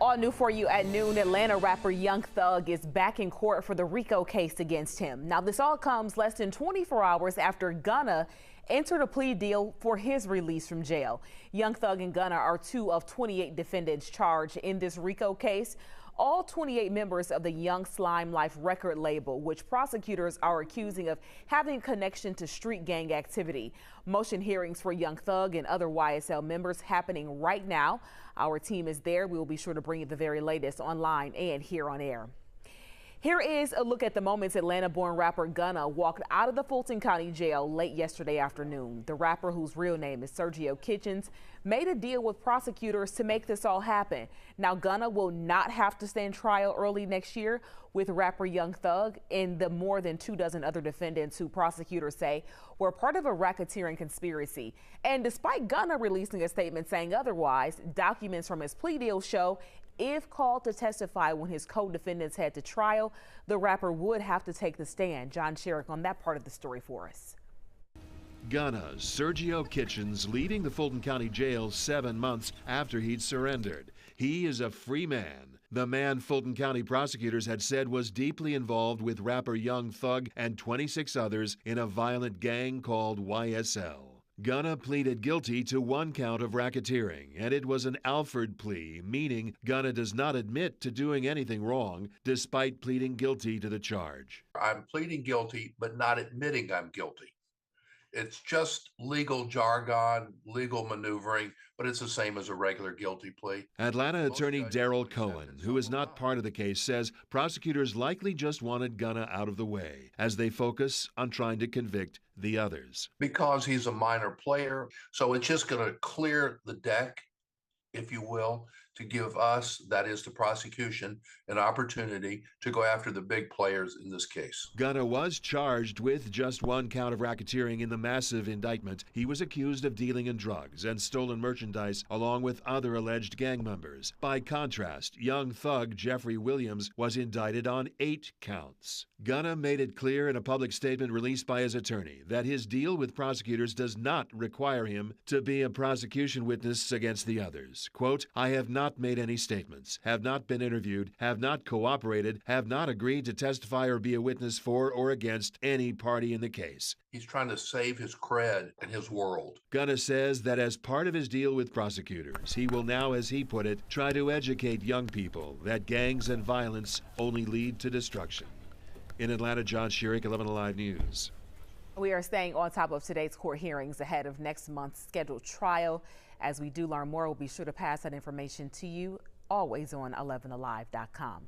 All new for you at noon. Atlanta rapper Young Thug is back in court for the RICO case against him. Now, this all comes less than 24 hours after Gunna entered a plea deal for his release from jail. Young Thug and Gunna are two of 28 defendants charged in this RICO case. All 28 members of the Young Slime Life record label, which prosecutors are accusing of having a connection to street gang activity. Motion hearings for Young Thug and other YSL members happening right now. Our team is there. We will be sure to bring you the very latest online and here on air. Here is a look at the moments Atlanta-born rapper Gunna walked out of the Fulton County Jail late yesterday afternoon. The rapper, whose real name is Sergio Kitchens, made a deal with prosecutors to make this all happen. Now, Gunna will not have to stand trial early next year with rapper Young Thug and the more than 24 other defendants who prosecutors say were part of a racketeering conspiracy. And despite Gunna releasing a statement saying otherwise, documents from his plea deal show if called to testify when his co-defendants head to trial, the rapper would have to take the stand. John Sherrick on that part of the story for us. Gunna's Sergio Kitchens leaving the Fulton County Jail 7 months after he'd surrendered. He is a free man. The man Fulton County prosecutors had said was deeply involved with rapper Young Thug and 26 others in a violent gang called YSL. Gunna pleaded guilty to 1 count of racketeering, and it was an Alford plea, meaning Gunna does not admit to doing anything wrong, despite pleading guilty to the charge. I'm pleading guilty, but not admitting I'm guilty. It's just legal jargon, legal maneuvering, but it's the same as a regular guilty plea. Atlanta attorney Daryl Cohen, who is not part of the case, says prosecutors likely just wanted Gunna out of the way as they focus on trying to convict the others. Because he's a minor player, so it's just going to clear the deck, if you will, to give us, that is the prosecution, an opportunity to go after the big players in this case. Gunna was charged with just 1 count of racketeering in the massive indictment. He was accused of dealing in drugs and stolen merchandise along with other alleged gang members. By contrast, Young Thug Jeffrey Williams was indicted on 8 counts. Gunna made it clear in a public statement released by his attorney that his deal with prosecutors does not require him to be a prosecution witness against the others. Quote, "I have not made any statements, have not been interviewed, have not cooperated, have not agreed to testify or be a witness for or against any party in the case." He's trying to save his cred and his world. Gunna says that as part of his deal with prosecutors, he will now, as he put it, try to educate young people that gangs and violence only lead to destruction. In Atlanta, John Sherrick, 11 Alive News. We are staying on top of today's court hearings ahead of next month's scheduled trial. As we do learn more, we'll be sure to pass that information to you, always on 11alive.com.